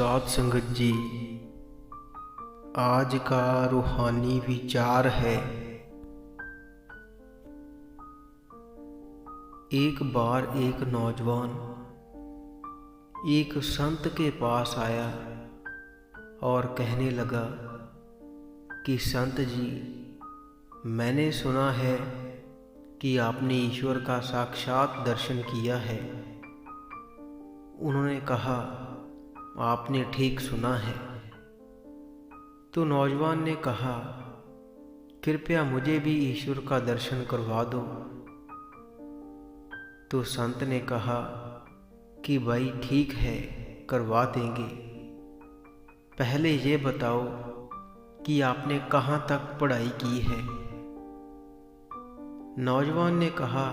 साध संगत जी, आज का रूहानी विचार है। एक बार एक नौजवान एक संत के पास आया और कहने लगा कि संत जी, मैंने सुना है कि आपने ईश्वर का साक्षात दर्शन किया है। उन्होंने कहा, आपने ठीक सुना है। तो नौजवान ने कहा, कृपया मुझे भी ईश्वर का दर्शन करवा दो। तो संत ने कहा कि भाई ठीक है, करवा देंगे। पहले ये बताओ कि आपने कहाँ तक पढ़ाई की है। नौजवान ने कहा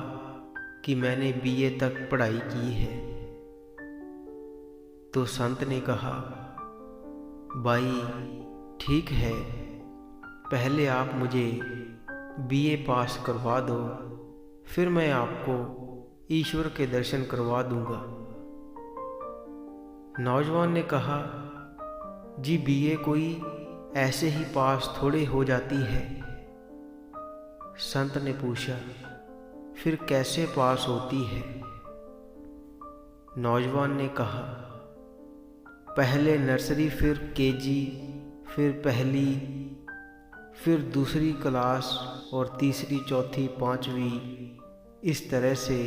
कि मैंने बीए तक पढ़ाई की है। तो संत ने कहा, भाई ठीक है, पहले आप मुझे बीए पास करवा दो, फिर मैं आपको ईश्वर के दर्शन करवा दूंगा। नौजवान ने कहा, जी बीए कोई ऐसे ही पास थोड़े हो जाती है। संत ने पूछा, फिर कैसे पास होती है। नौजवान ने कहा, पहले नर्सरी, फिर केजी, फिर पहली, फिर दूसरी क्लास और तीसरी, चौथी, पांचवी, इस तरह से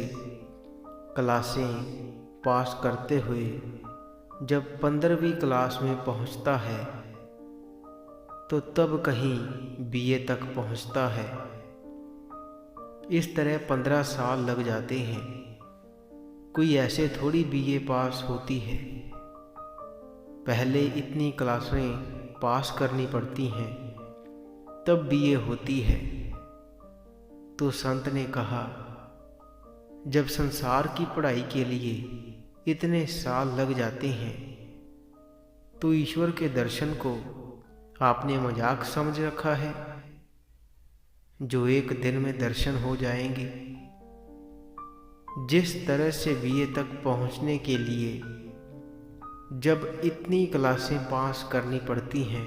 क्लासें पास करते हुए जब 15वीं क्लास में पहुंचता है तो तब कहीं बीए तक पहुंचता है। इस तरह 15 साल लग जाते हैं। कोई ऐसे थोड़ी बीए पास होती है, पहले इतनी क्लासें पास करनी पड़ती हैं, तब बीए होती है। तो संत ने कहा, जब संसार की पढ़ाई के लिए इतने साल लग जाते हैं तो ईश्वर के दर्शन को आपने मजाक समझ रखा है, जो एक दिन में दर्शन हो जाएंगे। जिस तरह से बीए तक पहुंचने के लिए जब इतनी क्लासें पास करनी पड़ती हैं,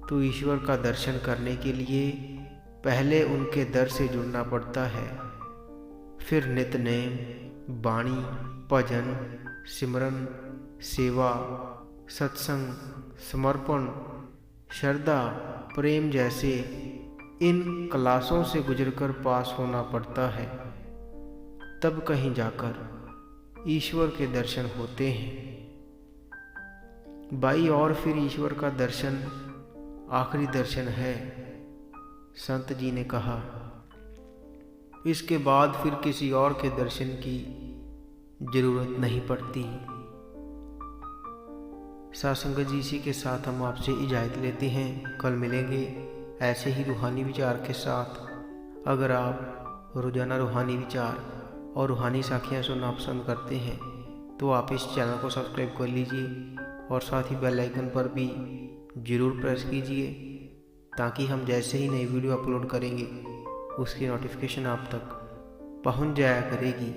तो ईश्वर का दर्शन करने के लिए पहले उनके दर से जुड़ना पड़ता है। फिर नित्यनेम, वाणी, भजन, सिमरन, सेवा, सत्संग, समर्पण, श्रद्धा, प्रेम जैसे इन क्लासों से गुजरकर पास होना पड़ता है। तब कहीं जाकर ईश्वर के दर्शन होते हैं। भाई, और फिर ईश्वर का दर्शन आखिरी दर्शन है। संत जी ने कहा, इसके बाद फिर किसी और के दर्शन की जरूरत नहीं पड़ती। सत्संग जी, इसी के साथ हम आपसे इजाज़त लेते हैं। कल मिलेंगे ऐसे ही रूहानी विचार के साथ। अगर आप रोज़ाना रूहानी विचार और रूहानी साखियाँ सुनना पसंद करते हैं तो आप इस चैनल को सब्सक्राइब कर लीजिए और साथ ही बेल आइकन पर भी ज़रूर प्रेस कीजिए, ताकि हम जैसे ही नई वीडियो अपलोड करेंगे उसकी नोटिफिकेशन आप तक पहुंच जाया करेगी।